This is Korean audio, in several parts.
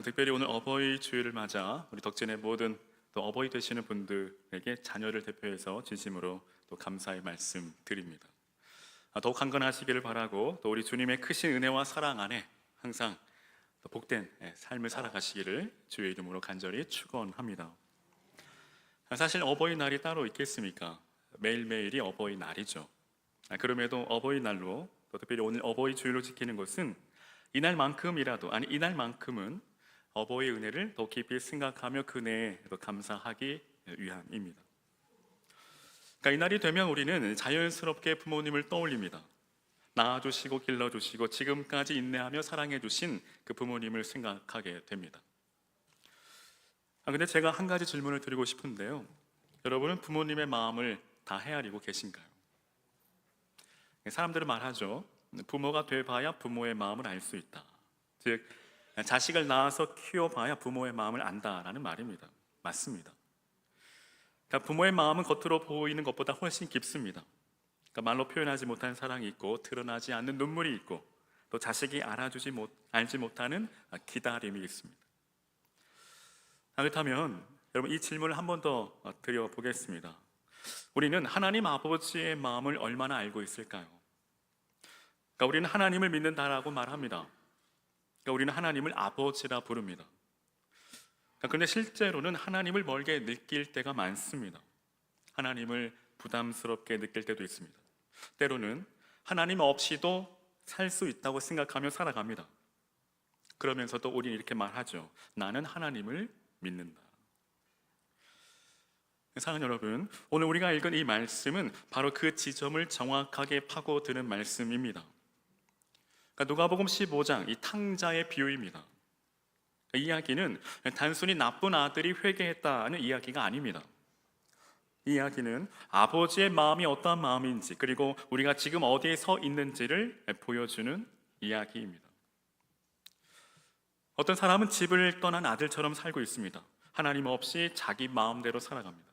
특별히 오늘 어버이 주일을 맞아 우리 덕진의 모든 또 어버이 되시는 분들에게 자녀를 대표해서 진심으로 또 감사의 말씀 드립니다. 더욱 강건하시기를 바라고 또 우리 주님의 크신 은혜와 사랑 안에 항상 또 복된 삶을 살아가시기를 주의 이름으로 간절히 축원합니다. 사실 어버이날이 따로 있겠습니까? 매일매일이 어버이날이죠. 그럼에도 어버이날로 또 특별히 오늘 어버이 주일로 지키는 것은 이날만큼은 어버이의 은혜를 더 깊이 생각하며 그 은혜에 더 감사하기 위함입니다. 그러니까 이날이 되면 우리는 자연스럽게 부모님을 떠올립니다. 낳아주시고 길러주시고 지금까지 인내하며 사랑해주신 그 부모님을 생각하게 됩니다. 근데 제가 한 가지 질문을 드리고 싶은데요, 여러분은 부모님의 마음을 다 헤아리고 계신가요? 사람들은 말하죠. 부모가 돼봐야 부모의 마음을 알 수 있다. 즉 자식을 낳아서 키워봐야 부모의 마음을 안다라는 말입니다. 맞습니다. 그러니까 부모의 마음은 겉으로 보이는 것보다 훨씬 깊습니다. 그러니까 말로 표현하지 못한 사랑이 있고 드러나지 않는 눈물이 있고 또 자식이 알지 못하는 기다림이 있습니다. 그렇다면 여러분, 이 질문을 한 번 더 드려보겠습니다. 우리는 하나님 아버지의 마음을 얼마나 알고 있을까요? 그러니까 우리는 하나님을 믿는다라고 말합니다. 그러니까 우리는 하나님을 아버지라 부릅니다. 그런데 실제로는 하나님을 멀게 느낄 때가 많습니다. 하나님을 부담스럽게 느낄 때도 있습니다. 때로는 하나님 없이도 살 수 있다고 생각하며 살아갑니다. 그러면서도 우리는 이렇게 말하죠. 나는 하나님을 믿는다. 사랑하는 여러분, 오늘 우리가 읽은 이 말씀은 바로 그 지점을 정확하게 파고드는 말씀입니다. 누가복음 15장 이 탕자의 비유입니다. 이 이야기는 단순히 나쁜 아들이 회개했다는 이야기가 아닙니다. 이 이야기는 아버지의 마음이 어떠한 마음인지, 그리고 우리가 지금 어디에 서 있는지를 보여주는 이야기입니다. 어떤 사람은 집을 떠난 아들처럼 살고 있습니다. 하나님 없이 자기 마음대로 살아갑니다.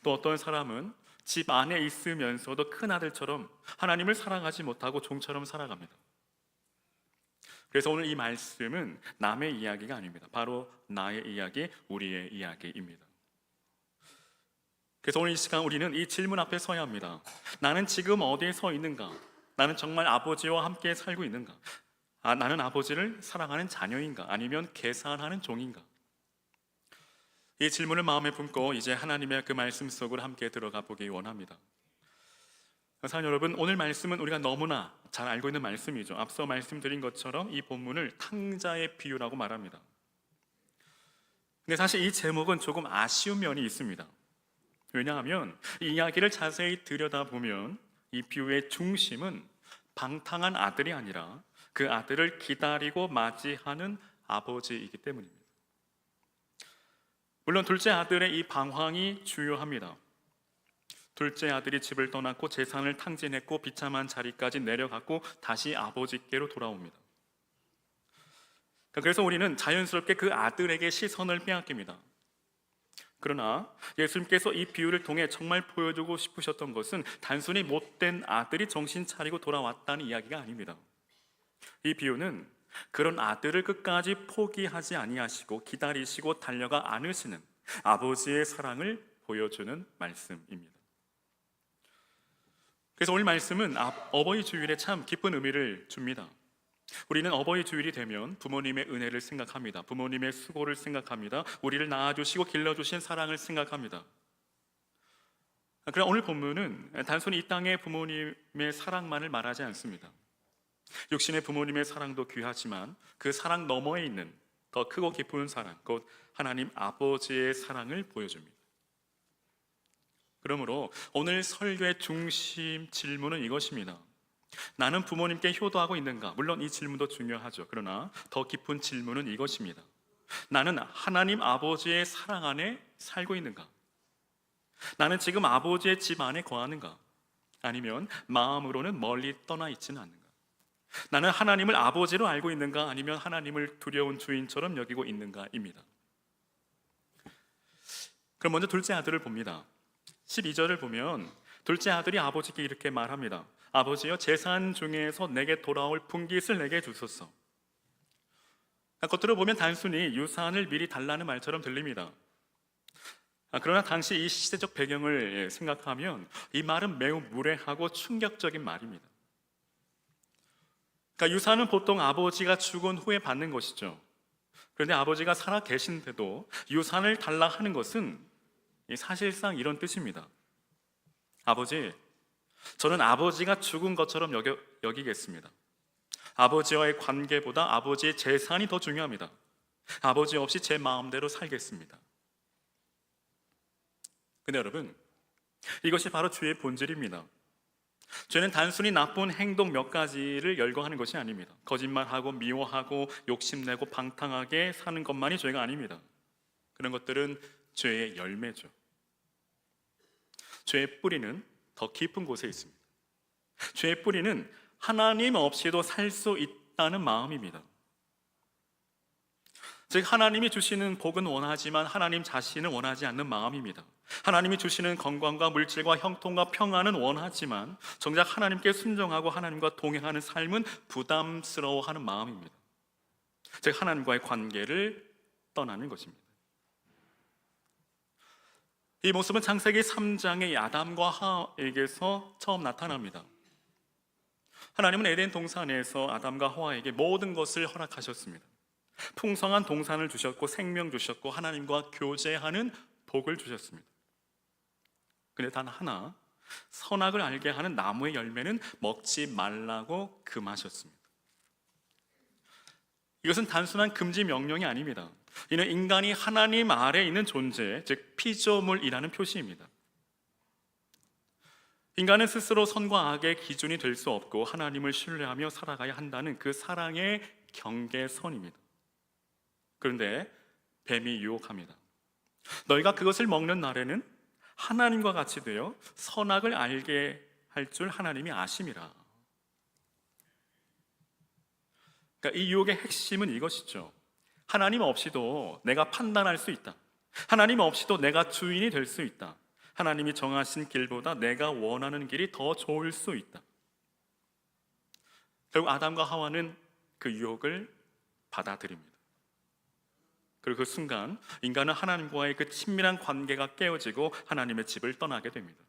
또 어떤 사람은 집 안에 있으면서도 큰 아들처럼 하나님을 사랑하지 못하고 종처럼 살아갑니다. 그래서 오늘 이 말씀은 남의 이야기가 아닙니다. 바로 나의 이야기, 우리의 이야기입니다. 그래서 오늘 이 시간 우리는 이 질문 앞에 서야 합니다. 나는 지금 어디에 서 있는가? 나는 정말 아버지와 함께 살고 있는가? 나는 아버지를 사랑하는 자녀인가? 아니면 계산하는 종인가? 이 질문을 마음에 품고 이제 하나님의 그 말씀 속으로 함께 들어가 보기 원합니다. 사랑하는 여러분, 오늘 말씀은 우리가 너무나 잘 알고 있는 말씀이죠. 앞서 말씀드린 것처럼 이 본문을 탕자의 비유라고 말합니다. 근데 사실 이 제목은 조금 아쉬운 면이 있습니다. 왜냐하면 이 이야기를 자세히 들여다보면 이 비유의 중심은 방탕한 아들이 아니라 그 아들을 기다리고 맞이하는 아버지이기 때문입니다. 물론 둘째 아들의 이 방황이 주요합니다. 둘째 아들이 집을 떠났고 재산을 탕진했고 비참한 자리까지 내려갔고 다시 아버지께로 돌아옵니다. 그래서 우리는 자연스럽게 그 아들에게 시선을 빼앗깁니다. 그러나 예수님께서 이 비유를 통해 정말 보여주고 싶으셨던 것은 단순히 못된 아들이 정신 차리고 돌아왔다는 이야기가 아닙니다. 이 비유는 그런 아들을 끝까지 포기하지 아니하시고 기다리시고 달려가 안으시는 아버지의 사랑을 보여주는 말씀입니다. 그래서 오늘 말씀은 어버이 주일에 참 깊은 의미를 줍니다. 우리는 어버이 주일이 되면 부모님의 은혜를 생각합니다. 부모님의 수고를 생각합니다. 우리를 낳아주시고 길러주신 사랑을 생각합니다. 그러나 오늘 본문은 단순히 이 땅의 부모님의 사랑만을 말하지 않습니다. 육신의 부모님의 사랑도 귀하지만 그 사랑 너머에 있는 더 크고 깊은 사랑, 곧 하나님 아버지의 사랑을 보여줍니다. 그러므로 오늘 설교의 중심 질문은 이것입니다. 나는 부모님께 효도하고 있는가? 물론 이 질문도 중요하죠. 그러나 더 깊은 질문은 이것입니다. 나는 하나님 아버지의 사랑 안에 살고 있는가? 나는 지금 아버지의 집 안에 거하는가? 아니면 마음으로는 멀리 떠나 있지는 않는가? 나는 하나님을 아버지로 알고 있는가? 아니면 하나님을 두려운 주인처럼 여기고 있는가입니다. 그럼 먼저 둘째 아들을 봅니다. 12절을 보면 둘째 아들이 아버지께 이렇게 말합니다. 아버지여, 재산 중에서 내게 돌아올 분깃을 내게 주소서. 겉으로 보면 단순히 유산을 미리 달라는 말처럼 들립니다. 그러나 당시 이 시대적 배경을 생각하면 이 말은 매우 무례하고 충격적인 말입니다. 그러니까 유산은 보통 아버지가 죽은 후에 받는 것이죠. 그런데 아버지가 살아 계신데도 유산을 달라 하는 것은 사실상 이런 뜻입니다. 아버지, 저는 아버지가 죽은 것처럼 여기겠습니다. 아버지와의 관계보다 아버지의 재산이 더 중요합니다. 아버지 없이 제 마음대로 살겠습니다. 근데 여러분, 이것이 바로 죄의 본질입니다. 죄는 단순히 나쁜 행동 몇 가지를 열거하는 것이 아닙니다. 거짓말하고 미워하고 욕심내고 방탕하게 사는 것만이 죄가 아닙니다. 그런 것들은 죄의 열매죠. 죄의 뿌리는 더 깊은 곳에 있습니다. 죄의 뿌리는 하나님 없이도 살 수 있다는 마음입니다. 즉 하나님이 주시는 복은 원하지만 하나님 자신은 원하지 않는 마음입니다. 하나님이 주시는 건강과 물질과 형통과 평안은 원하지만 정작 하나님께 순종하고 하나님과 동행하는 삶은 부담스러워하는 마음입니다. 즉 하나님과의 관계를 떠나는 것입니다. 이 모습은 창세기 3장의 아담과 하와에게서 처음 나타납니다. 하나님은 에덴 동산에서 아담과 하와에게 모든 것을 허락하셨습니다. 풍성한 동산을 주셨고 생명 주셨고 하나님과 교제하는 복을 주셨습니다. 그런데 단 하나, 선악을 알게 하는 나무의 열매는 먹지 말라고 금하셨습니다. 이것은 단순한 금지 명령이 아닙니다. 이는 인간이 하나님 아래에 있는 존재, 즉 피조물이라는 표시입니다. 인간은 스스로 선과 악의 기준이 될 수 없고 하나님을 신뢰하며 살아가야 한다는 그 사랑의 경계선입니다. 그런데 뱀이 유혹합니다. 너희가 그것을 먹는 날에는 하나님과 같이 되어 선악을 알게 할 줄 하나님이 아심이라. 그러니까 이 유혹의 핵심은 이것이죠. 하나님 없이도 내가 판단할 수 있다. 하나님 없이도 내가 주인이 될 수 있다. 하나님이 정하신 길보다 내가 원하는 길이 더 좋을 수 있다. 결국 아담과 하와는 그 유혹을 받아들입니다. 그리고 그 순간 인간은 하나님과의 그 친밀한 관계가 깨어지고 하나님의 집을 떠나게 됩니다.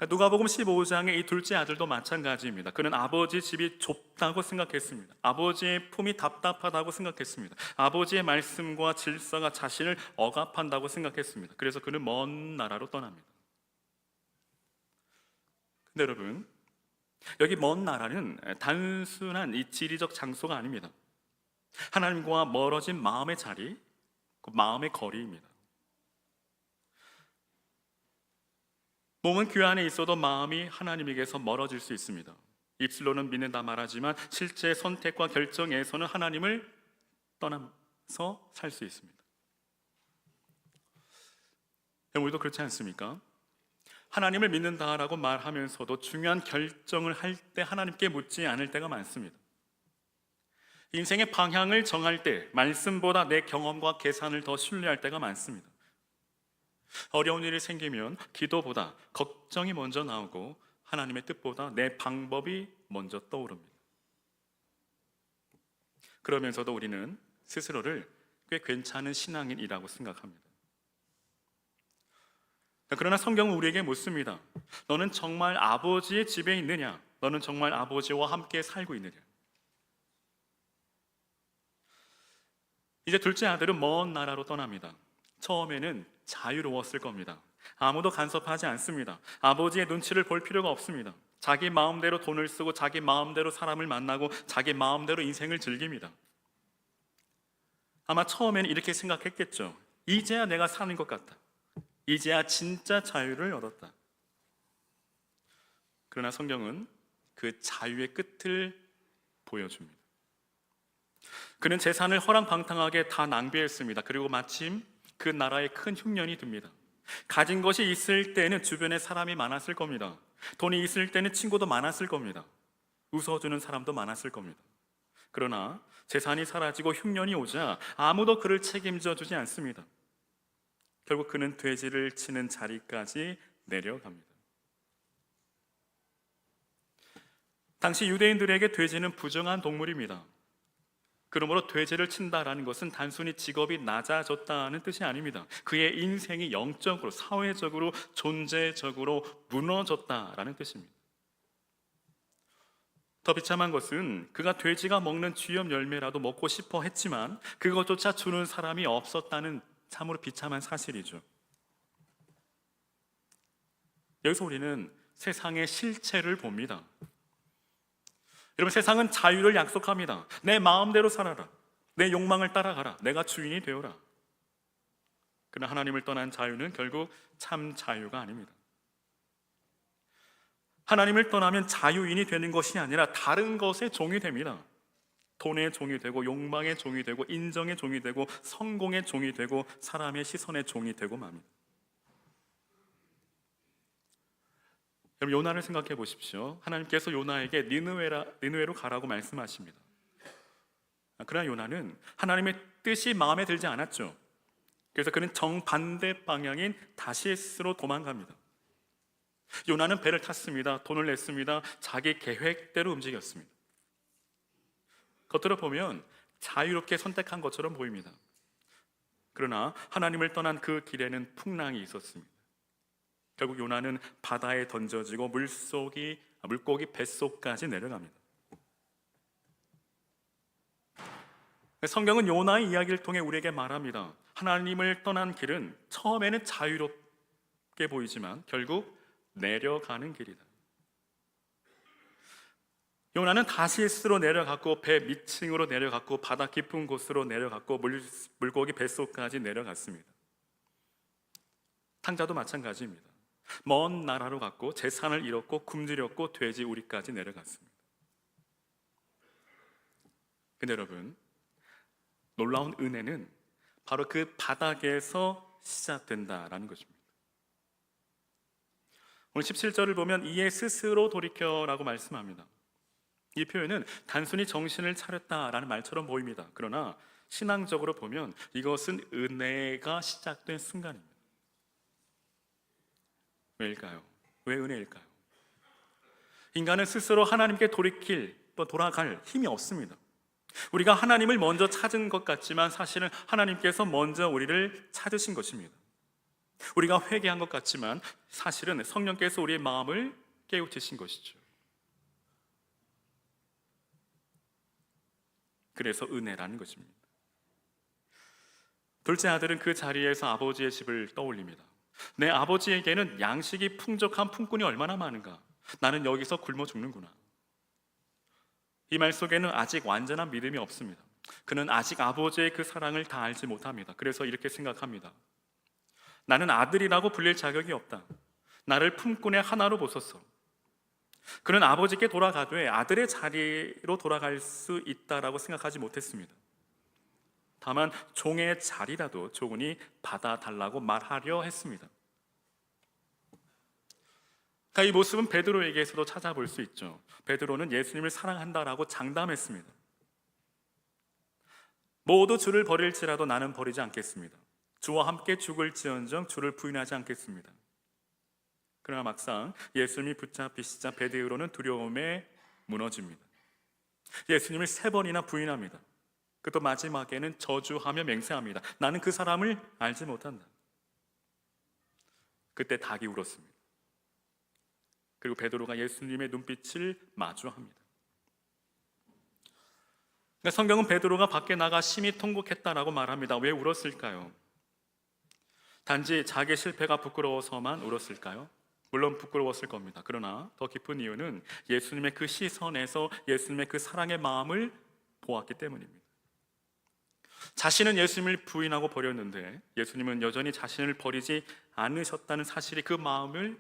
누가복음 15장의 이 둘째 아들도 마찬가지입니다. 그는 아버지 집이 좁다고 생각했습니다. 아버지의 품이 답답하다고 생각했습니다. 아버지의 말씀과 질서가 자신을 억압한다고 생각했습니다. 그래서 그는 먼 나라로 떠납니다. 근데 여러분, 여기 먼 나라는 단순한 이 지리적 장소가 아닙니다. 하나님과 멀어진 마음의 자리, 그 마음의 거리입니다. 몸은 교회 안에 있어도 마음이 하나님에게서 멀어질 수 있습니다. 입술로는 믿는다 말하지만 실제 선택과 결정에서는 하나님을 떠나서 살 수 있습니다. 우리도 그렇지 않습니까? 하나님을 믿는다라고 말하면서도 중요한 결정을 할 때 하나님께 묻지 않을 때가 많습니다. 인생의 방향을 정할 때 말씀보다 내 경험과 계산을 더 신뢰할 때가 많습니다. 어려운 일이 생기면 기도보다 걱정이 먼저 나오고 하나님의 뜻보다 내 방법이 먼저 떠오릅니다. 그러면서도 우리는 스스로를 꽤 괜찮은 신앙인이라고 생각합니다. 그러나 성경은 우리에게 묻습니다. 너는 정말 아버지의 집에 있느냐? 너는 정말 아버지와 함께 살고 있느냐? 이제 둘째 아들은 먼 나라로 떠납니다. 처음에는 자유로웠을 겁니다. 아무도 간섭하지 않습니다. 아버지의 눈치를 볼 필요가 없습니다. 자기 마음대로 돈을 쓰고 자기 마음대로 사람을 만나고 자기 마음대로 인생을 즐깁니다. 아마 처음에는 이렇게 생각했겠죠. 이제야 내가 사는 것 같다. 이제야 진짜 자유를 얻었다. 그러나 성경은 그 자유의 끝을 보여줍니다. 그는 재산을 허랑방탕하게 다 낭비했습니다. 그리고 마침 그 나라에 큰 흉년이 듭니다. 가진 것이 있을 때는 주변에 사람이 많았을 겁니다. 돈이 있을 때는 친구도 많았을 겁니다. 웃어주는 사람도 많았을 겁니다. 그러나 재산이 사라지고 흉년이 오자 아무도 그를 책임져 주지 않습니다. 결국 그는 돼지를 치는 자리까지 내려갑니다. 당시 유대인들에게 돼지는 부정한 동물입니다. 그러므로 돼지를 친다라는 것은 단순히 직업이 낮아졌다는 뜻이 아닙니다. 그의 인생이 영적으로, 사회적으로, 존재적으로 무너졌다라는 뜻입니다. 더 비참한 것은 그가 돼지가 먹는 쥐염 열매라도 먹고 싶어 했지만 그것조차 주는 사람이 없었다는 참으로 비참한 사실이죠. 여기서 우리는 세상의 실체를 봅니다. 여러분, 세상은 자유를 약속합니다. 내 마음대로 살아라. 내 욕망을 따라가라. 내가 주인이 되어라. 그러나 하나님을 떠난 자유는 결국 참 자유가 아닙니다. 하나님을 떠나면 자유인이 되는 것이 아니라 다른 것의 종이 됩니다. 돈의 종이 되고, 욕망의 종이 되고, 인정의 종이 되고, 성공의 종이 되고, 사람의 시선의 종이 되고 맙니다. 여러분, 요나를 생각해 보십시오. 하나님께서 요나에게 니느웨로 가라고 말씀하십니다. 그러나 요나는 하나님의 뜻이 마음에 들지 않았죠. 그래서 그는 정반대 방향인 다시스로 도망갑니다. 요나는 배를 탔습니다. 돈을 냈습니다. 자기 계획대로 움직였습니다. 겉으로 보면 자유롭게 선택한 것처럼 보입니다. 그러나 하나님을 떠난 그 길에는 풍랑이 있었습니다. 결국 요나는 바다에 던져지고 물고기 뱃속까지 내려갑니다. 성경은 요나의 이야기를 통해 우리에게 말합니다. 하나님을 떠난 길은 처음에는 자유롭게 보이지만 결국 내려가는 길이다. 요나는 다시스로 내려갔고, 배 밑층으로 내려갔고, 바다 깊은 곳으로 내려갔고, 물고기 뱃속까지 내려갔습니다. 탕자도 마찬가지입니다. 먼 나라로 갔고, 재산을 잃었고, 굶주렸고, 돼지 우리까지 내려갔습니다. 근데 여러분, 놀라운 은혜는 바로 그 바닥에서 시작된다라는 것입니다. 오늘 17절을 보면 이에 스스로 돌이켜라고 말씀합니다. 이 표현은 단순히 정신을 차렸다라는 말처럼 보입니다. 그러나 신앙적으로 보면 이것은 은혜가 시작된 순간입니다. 왜일까요? 왜 은혜일까요? 인간은 스스로 하나님께 돌아갈 힘이 없습니다. 우리가 하나님을 먼저 찾은 것 같지만 사실은 하나님께서 먼저 우리를 찾으신 것입니다. 우리가 회개한 것 같지만 사실은 성령께서 우리의 마음을 깨우치신 것이죠. 그래서 은혜라는 것입니다. 둘째 아들은 그 자리에서 아버지의 집을 떠올립니다. 내 아버지에게는 양식이 풍족한 품꾼이 얼마나 많은가. 나는 여기서 굶어 죽는구나. 이 말 속에는 아직 완전한 믿음이 없습니다. 그는 아직 아버지의 그 사랑을 다 알지 못합니다. 그래서 이렇게 생각합니다. 나는 아들이라고 불릴 자격이 없다. 나를 품꾼의 하나로 보소서. 그는 아버지께 돌아가되 아들의 자리로 돌아갈 수 있다라고 생각하지 못했습니다. 다만 종의 자리라도 조금이 받아달라고 말하려 했습니다. 이 모습은 베드로에게서도 찾아볼 수 있죠. 베드로는 예수님을 사랑한다라고 장담했습니다. 모두 주를 버릴지라도 나는 버리지 않겠습니다. 주와 함께 죽을지언정 주를 부인하지 않겠습니다. 그러나 막상 예수님이 붙잡히시자 베드로는 두려움에 무너집니다. 예수님을 3번이나 부인합니다. 그또 마지막에는 저주하며 맹세합니다. 나는 그 사람을 알지 못한다. 그때 닭이 울었습니다. 그리고 베드로가 예수님의 눈빛을 마주합니다. 성경은 베드로가 밖에 나가 심히 통곡했다라고 말합니다. 왜 울었을까요? 단지 자기 실패가 부끄러워서만 울었을까요? 물론 부끄러웠을 겁니다. 그러나 더 깊은 이유는 예수님의 그 시선에서 예수님의 그 사랑의 마음을 보았기 때문입니다. 자신은 예수님을 부인하고 버렸는데 예수님은 여전히 자신을 버리지 않으셨다는 사실이 그 마음을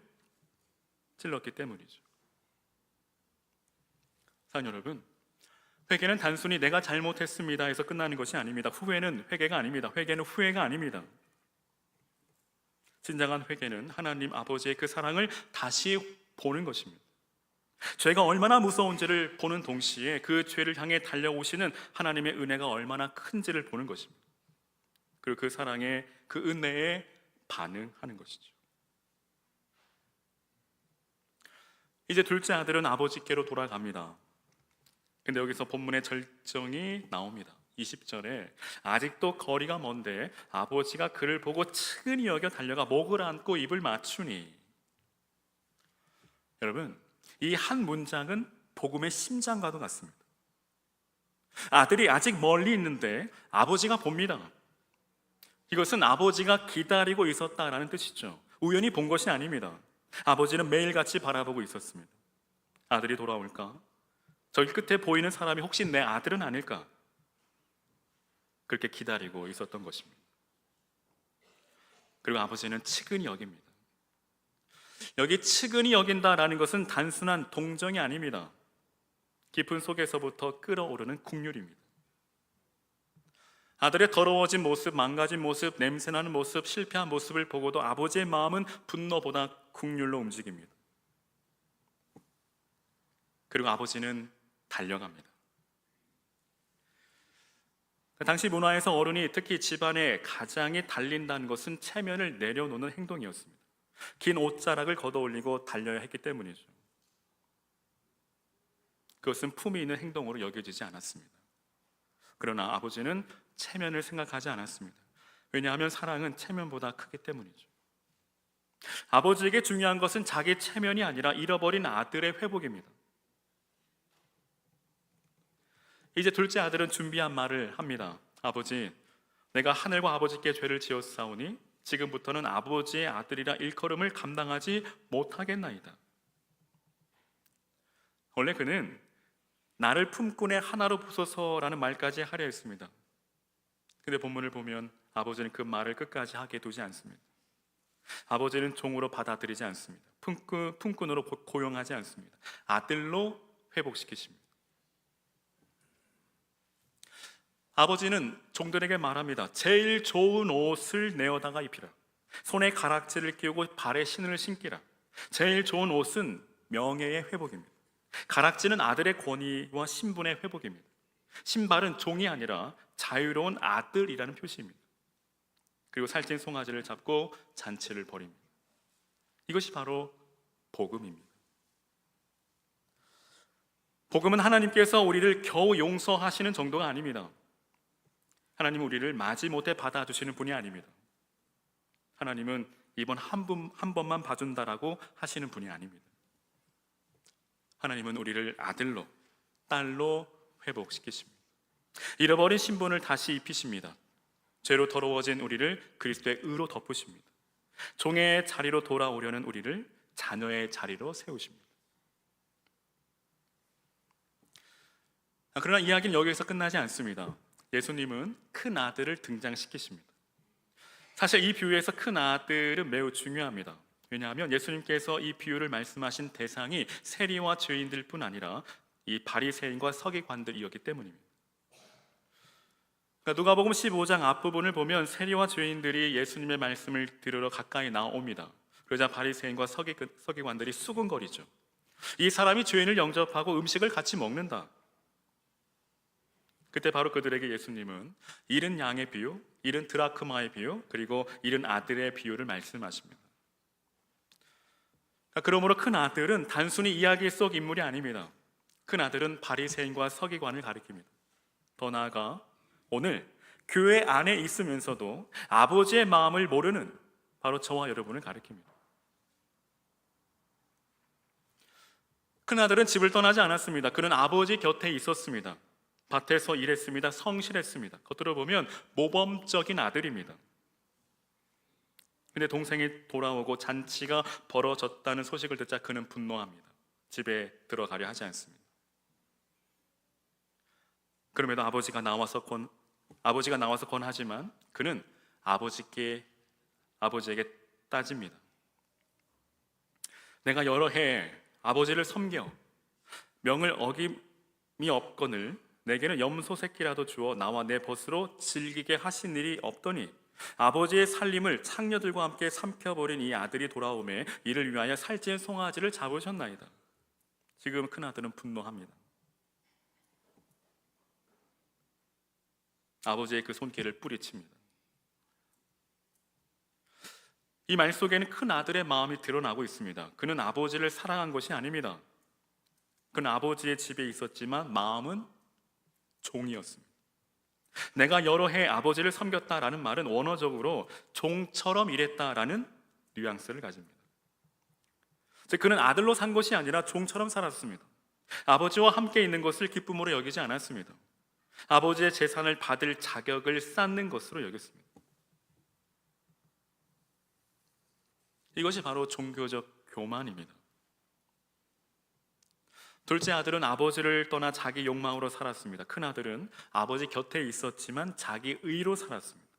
찔렀기 때문이죠. 사랑 여러분, 회개는 단순히 내가 잘못했습니다 해서 끝나는 것이 아닙니다. 후회는 회개가 아닙니다. 회개는 후회가 아닙니다. 진정한 회개는 하나님 아버지의 그 사랑을 다시 보는 것입니다. 죄가 얼마나 무서운지를 보는 동시에 그 죄를 향해 달려오시는 하나님의 은혜가 얼마나 큰지를 보는 것입니다. 그리고 그 사랑에, 그 은혜에 반응하는 것이죠. 이제 둘째 아들은 아버지께로 돌아갑니다. 근데 여기서 본문의 절정이 나옵니다. 20절에 아직도 거리가 먼데 아버지가 그를 보고 측은히 여겨 달려가 목을 안고 입을 맞추니. 여러분, 이 한 문장은 복음의 심장과도 같습니다. 아들이 아직 멀리 있는데 아버지가 봅니다. 이것은 아버지가 기다리고 있었다라는 뜻이죠. 우연히 본 것이 아닙니다. 아버지는 매일같이 바라보고 있었습니다. 아들이 돌아올까? 저기 끝에 보이는 사람이 혹시 내 아들은 아닐까? 그렇게 기다리고 있었던 것입니다. 그리고 아버지는 측은히 여깁니다. 여기 측은히 여긴다라는 것은 단순한 동정이 아닙니다. 깊은 속에서부터 끓어오르는 국률입니다. 아들의 더러워진 모습, 망가진 모습, 냄새나는 모습, 실패한 모습을 보고도 아버지의 마음은 분노보다 국률로 움직입니다. 그리고 아버지는 달려갑니다. 당시 문화에서 어른이 특히 집안의 가장이 달린다는 것은 체면을 내려놓는 행동이었습니다. 긴 옷자락을 걷어올리고 달려야 했기 때문이죠. 그것은 품위 있는 행동으로 여겨지지 않았습니다. 그러나 아버지는 체면을 생각하지 않았습니다. 왜냐하면 사랑은 체면보다 크기 때문이죠. 아버지에게 중요한 것은 자기 체면이 아니라 잃어버린 아들의 회복입니다. 이제 둘째 아들은 준비한 말을 합니다. 아버지, 내가 하늘과 아버지께 죄를 지었사오니 지금부터는 아버지의 아들이라 일컬음을 감당하지 못하겠나이다. 원래 그는 나를 품꾼의 하나로 부소서라는 말까지 하려 했습니다. 근데 본문을 보면 아버지는 그 말을 끝까지 하게 두지 않습니다. 아버지는 종으로 받아들이지 않습니다. 품꾼으로 고용하지 않습니다. 아들로 회복시키십니다. 아버지는 종들에게 말합니다. 제일 좋은 옷을 내어다가 입히라. 손에 가락지를 끼우고 발에 신을 신기라. 제일 좋은 옷은 명예의 회복입니다. 가락지는 아들의 권위와 신분의 회복입니다. 신발은 종이 아니라 자유로운 아들이라는 표시입니다. 그리고 살찐 송아지를 잡고 잔치를 벌입니다. 이것이 바로 복음입니다. 복음은 하나님께서 우리를 겨우 용서하시는 정도가 아닙니다. 하나님은 우리를 마지못해 받아주시는 분이 아닙니다. 하나님은 이번 한 번만 봐준다라고 하시는 분이 아닙니다. 하나님은 우리를 아들로, 딸로 회복시키십니다. 잃어버린 신분을 다시 입히십니다. 죄로 더러워진 우리를 그리스도의 의로 덮으십니다. 종의 자리로 돌아오려는 우리를 자녀의 자리로 세우십니다. 그러나 이야기는 여기에서 끝나지 않습니다. 예수님은 큰 아들을 등장시키십니다. 사실 이 비유에서 큰 아들은 매우 중요합니다. 왜냐하면 예수님께서 이 비유를 말씀하신 대상이 세리와 죄인들 뿐 아니라 이 바리새인과 서기관들이었기 때문입니다. 그러니까 누가복음 15장 앞부분을 보면 세리와 죄인들이 예수님의 말씀을 들으러 가까이 나옵니다. 그러자 바리새인과 서기관들이 수군거리죠. 이 사람이 죄인을 영접하고 음식을 같이 먹는다. 그때 바로 그들에게 예수님은 잃은 양의 비유, 잃은 드라크마의 비유, 그리고 잃은 아들의 비유를 말씀하십니다. 그러므로 큰 아들은 단순히 이야기 속 인물이 아닙니다. 큰 아들은 바리새인과 서기관을 가리킵니다. 더 나아가 오늘 교회 안에 있으면서도 아버지의 마음을 모르는 바로 저와 여러분을 가리킵니다. 큰 아들은 집을 떠나지 않았습니다. 그는 아버지 곁에 있었습니다. 밭에서 일했습니다. 성실했습니다. 겉으로 보면 모범적인 아들입니다. 근데 동생이 돌아오고 잔치가 벌어졌다는 소식을 듣자 그는 분노합니다. 집에 들어가려 하지 않습니다. 그럼에도 아버지가 나와서 권하지만 그는 아버지에게 따집니다. 내가 여러 해 아버지를 섬겨 명을 어김이 없거늘 내게는 염소 새끼라도 주어 나와 내 벗으로 즐기게 하신 일이 없더니 아버지의 살림을 창녀들과 함께 삼켜버린 이 아들이 돌아오매 이를 위하여 살찐 송아지를 잡으셨나이다. 지금 큰아들은 분노합니다. 아버지의 그 손길을 뿌리칩니다. 이 말 속에는 큰 아들의 마음이 드러나고 있습니다. 그는 아버지를 사랑한 것이 아닙니다. 그는 아버지의 집에 있었지만 마음은 종이었습니다. 내가 여러 해 아버지를 섬겼다라는 말은 원어적으로 종처럼 일했다라는 뉘앙스를 가집니다. 즉, 그는 아들로 산 것이 아니라 종처럼 살았습니다. 아버지와 함께 있는 것을 기쁨으로 여기지 않았습니다. 아버지의 재산을 받을 자격을 쌓는 것으로 여겼습니다. 이것이 바로 종교적 교만입니다. 둘째 아들은 아버지를 떠나 자기 욕망으로 살았습니다. 큰 아들은 아버지 곁에 있었지만 자기 의로 살았습니다.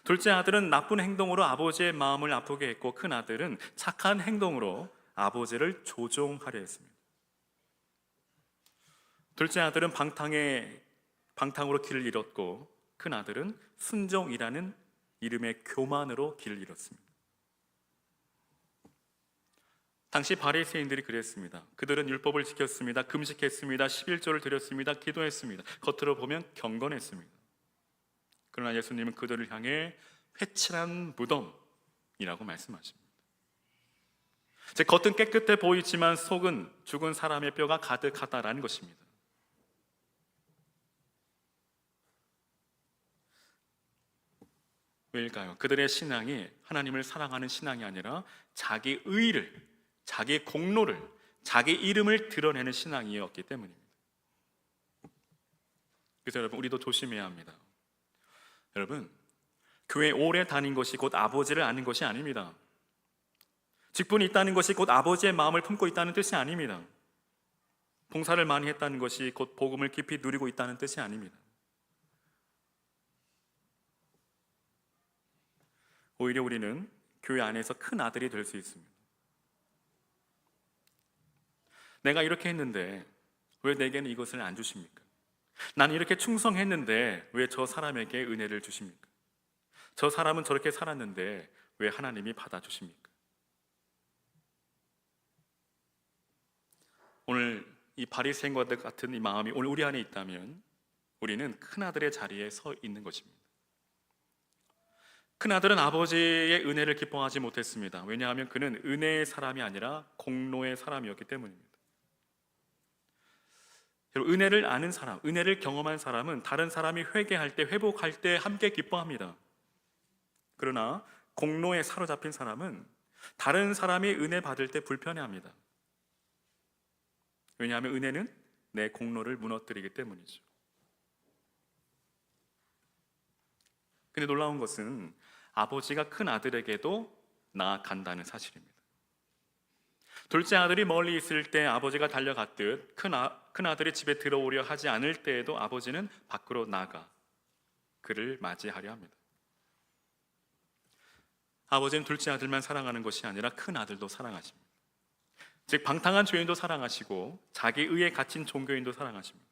둘째 아들은 나쁜 행동으로 아버지의 마음을 아프게 했고, 큰 아들은 착한 행동으로 아버지를 조종하려 했습니다. 둘째 아들은 방탕으로 길을 잃었고, 큰 아들은 순종이라는 이름의 교만으로 길을 잃었습니다. 당시 바리새인들이 그랬습니다. 그들은 율법을 지켰습니다. 금식했습니다. 11조를 드렸습니다. 기도했습니다. 겉으로 보면 경건했습니다. 그러나 예수님은 그들을 향해 회칠한 무덤이라고 말씀하십니다. 제 겉은 깨끗해 보이지만 속은 죽은 사람의 뼈가 가득하다라는 것입니다. 왜일까요? 그들의 신앙이 하나님을 사랑하는 신앙이 아니라 자기 의를, 자기 공로를, 자기 이름을 드러내는 신앙이었기 때문입니다. 그래서 여러분, 우리도 조심해야 합니다. 여러분, 교회 오래 다닌 것이 곧 아버지를 아는 것이 아닙니다. 직분이 있다는 것이 곧 아버지의 마음을 품고 있다는 뜻이 아닙니다. 봉사를 많이 했다는 것이 곧 복음을 깊이 누리고 있다는 뜻이 아닙니다. 오히려 우리는 교회 안에서 큰 아들이 될 수 있습니다. 내가 이렇게 했는데 왜 내게는 이것을 안 주십니까? 나는 이렇게 충성했는데 왜 저 사람에게 은혜를 주십니까? 저 사람은 저렇게 살았는데 왜 하나님이 받아주십니까? 오늘 이 바리새인과 같은 이 마음이 오늘 우리 안에 있다면 우리는 큰 아들의 자리에 서 있는 것입니다. 큰 아들은 아버지의 은혜를 기뻐하지 못했습니다. 왜냐하면 그는 은혜의 사람이 아니라 공로의 사람이었기 때문입니다. 은혜를 아는 사람, 은혜를 경험한 사람은 다른 사람이 회개할 때, 회복할 때 함께 기뻐합니다. 그러나 공로에 사로잡힌 사람은 다른 사람이 은혜 받을 때 불편해합니다. 왜냐하면 은혜는 내 공로를 무너뜨리기 때문이죠. 근데 놀라운 것은 아버지가 큰 아들에게도 나아간다는 사실입니다. 둘째 아들이 멀리 있을 때 아버지가 달려갔듯 큰 아들이 집에 들어오려 하지 않을 때에도 아버지는 밖으로 나가 그를 맞이하려 합니다. 아버지는 둘째 아들만 사랑하는 것이 아니라 큰 아들도 사랑하십니다. 즉, 방탕한 죄인도 사랑하시고 자기 의에 갇힌 종교인도 사랑하십니다.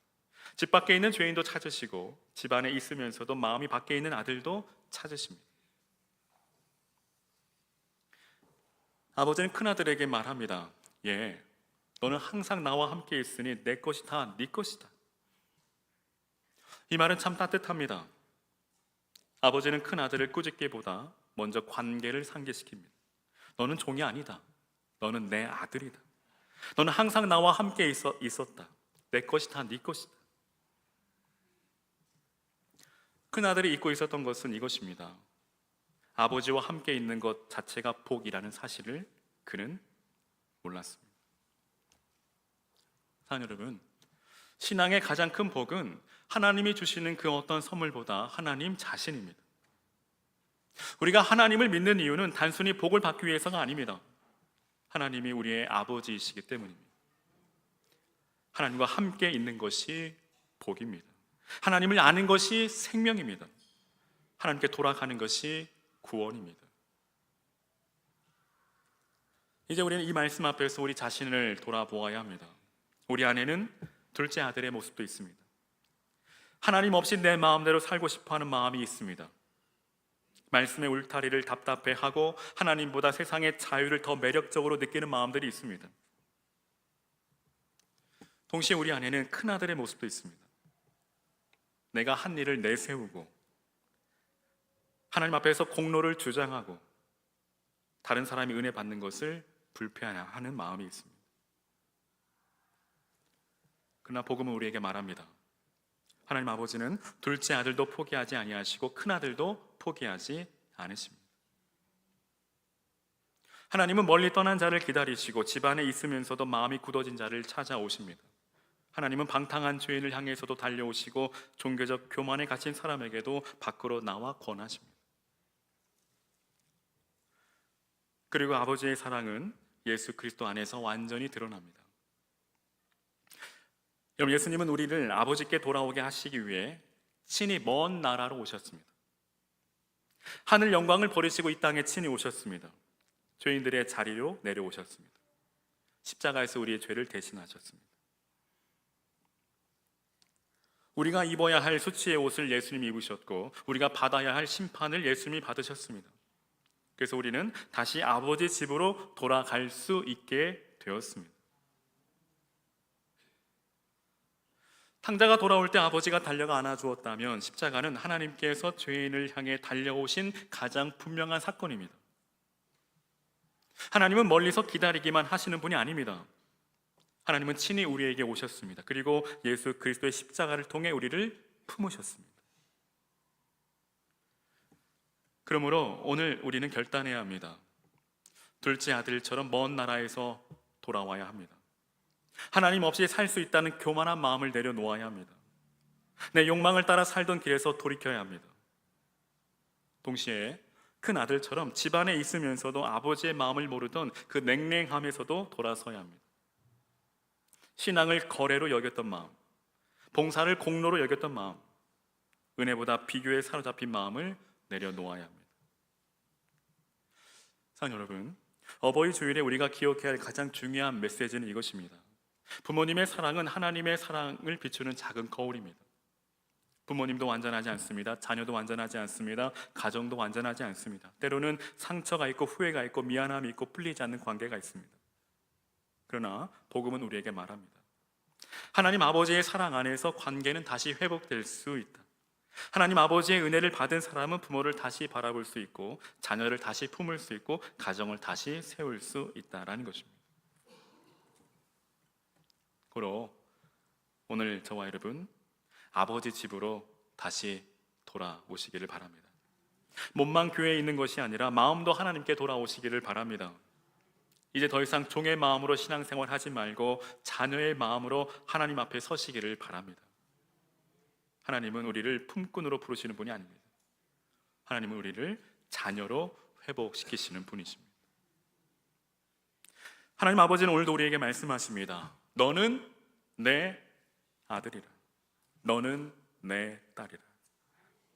집 밖에 있는 죄인도 찾으시고 집 안에 있으면서도 마음이 밖에 있는 아들도 찾으십니다. 아버지는 큰아들에게 말합니다. 너는 항상 나와 함께 있으니 내 것이 다 네 것이다. 이 말은 참 따뜻합니다. 아버지는 큰아들을 꾸짖기보다 먼저 관계를 상기시킵니다. 너는 종이 아니다. 너는 내 아들이다. 너는 항상 나와 함께 있었다. 내 것이 다 네 것이다. 큰아들이 잊고 있었던 것은 이것입니다. 아버지와 함께 있는 것 자체가 복이라는 사실을 그는 몰랐습니다. 사랑하는 여러분, 신앙의 가장 큰 복은 하나님이 주시는 그 어떤 선물보다 하나님 자신입니다. 우리가 하나님을 믿는 이유는 단순히 복을 받기 위해서가 아닙니다. 하나님이 우리의 아버지이시기 때문입니다. 하나님과 함께 있는 것이 복입니다. 하나님을 아는 것이 생명입니다. 하나님께 돌아가는 것이 구원입니다. 이제 우리는 이 말씀 앞에서 우리 자신을 돌아보아야 합니다. 우리 안에는 둘째 아들의 모습도 있습니다. 하나님 없이 내 마음대로 살고 싶어하는 마음이 있습니다. 말씀의 울타리를 답답해하고 하나님보다 세상의 자유를 더 매력적으로 느끼는 마음들이 있습니다. 동시에 우리 안에는 큰 아들의 모습도 있습니다. 내가 한 일을 내세우고 하나님 앞에서 공로를 주장하고 다른 사람이 은혜 받는 것을 불편해하는 마음이 있습니다. 그러나 복음은 우리에게 말합니다. 하나님 아버지는 둘째 아들도 포기하지 아니하시고 큰 아들도 포기하지 않으십니다. 하나님은 멀리 떠난 자를 기다리시고 집안에 있으면서도 마음이 굳어진 자를 찾아오십니다. 하나님은 방탕한 죄인을 향해서도 달려오시고 종교적 교만에 갇힌 사람에게도 밖으로 나와 권하십니다. 그리고 아버지의 사랑은 예수 그리스도 안에서 완전히 드러납니다. 여러분, 예수님은 우리를 아버지께 돌아오게 하시기 위해 친히 먼 나라로 오셨습니다. 하늘 영광을 버리시고 이 땅에 친히 오셨습니다. 죄인들의 자리로 내려오셨습니다. 십자가에서 우리의 죄를 대신하셨습니다. 우리가 입어야 할 수치의 옷을 예수님이 입으셨고 우리가 받아야 할 심판을 예수님이 받으셨습니다. 그래서 우리는 다시 아버지 집으로 돌아갈 수 있게 되었습니다. 탕자가 돌아올 때 아버지가 달려가 안아주었다면 십자가는 하나님께서 죄인을 향해 달려오신 가장 분명한 사건입니다. 하나님은 멀리서 기다리기만 하시는 분이 아닙니다. 하나님은 친히 우리에게 오셨습니다. 그리고 예수 그리스도의 십자가를 통해 우리를 품으셨습니다. 그러므로 오늘 우리는 결단해야 합니다. 둘째 아들처럼 먼 나라에서 돌아와야 합니다. 하나님 없이 살 수 있다는 교만한 마음을 내려놓아야 합니다. 내 욕망을 따라 살던 길에서 돌이켜야 합니다. 동시에 큰 아들처럼 집안에 있으면서도 아버지의 마음을 모르던 그 냉랭함에서도 돌아서야 합니다. 신앙을 거래로 여겼던 마음, 봉사를 공로로 여겼던 마음, 은혜보다 비교에 사로잡힌 마음을 내려놓아야 합니다. 사랑하는 여러분, 어버이 주일에 우리가 기억해야 할 가장 중요한 메시지는 이것입니다. 부모님의 사랑은 하나님의 사랑을 비추는 작은 거울입니다. 부모님도 완전하지 않습니다. 자녀도 완전하지 않습니다. 가정도 완전하지 않습니다. 때로는 상처가 있고 후회가 있고 미안함이 있고 풀리지 않는 관계가 있습니다. 그러나 복음은 우리에게 말합니다. 하나님 아버지의 사랑 안에서 관계는 다시 회복될 수 있다. 하나님 아버지의 은혜를 받은 사람은 부모를 다시 바라볼 수 있고 자녀를 다시 품을 수 있고 가정을 다시 세울 수 있다라는 것입니다. 그러 오늘 저와 여러분 아버지 집으로 다시 돌아오시기를 바랍니다. 몸만 교회에 있는 것이 아니라 마음도 하나님께 돌아오시기를 바랍니다. 이제 더 이상 종의 마음으로 신앙생활 하지 말고 자녀의 마음으로 하나님 앞에 서시기를 바랍니다. 하나님은 우리를 품꾼으로 부르시는 분이 아닙니다. 하나님은 우리를 자녀로 회복시키시는 분이십니다. 하나님 아버지는 오늘도 우리에게 말씀하십니다. 너는 내 아들이라. 너는 내 딸이라.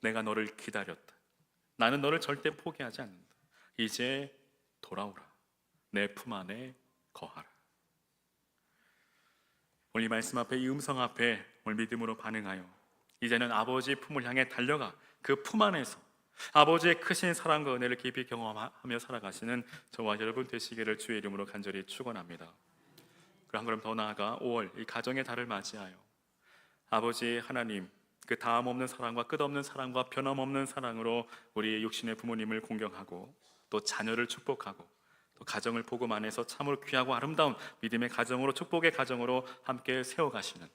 내가 너를 기다렸다. 나는 너를 절대 포기하지 않는다. 이제 돌아오라. 내 품 안에 거하라. 오늘 이 말씀 앞에, 이 음성 앞에 오늘 믿음으로 반응하여 이제는 아버지 품을 향해 달려가 그 품 안에서 아버지의 크신 사랑과 은혜를 깊이 경험하며 살아가시는 저와 여러분 되시기를 주의 이름으로 간절히 축원합니다. 그리고 한 걸음 더 나아가 5월 이 가정의 달을 맞이하여 아버지 하나님 그 다음 없는 사랑과 끝없는 사랑과 변함없는 사랑으로 우리 육신의 부모님을 공경하고 또 자녀를 축복하고 또 가정을 복음 안에서 참으로 귀하고 아름다운 믿음의 가정으로 축복의 가정으로 함께 세워가시는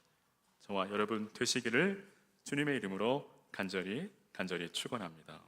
저와 여러분 되시기를 주님의 이름으로 간절히 축원합니다.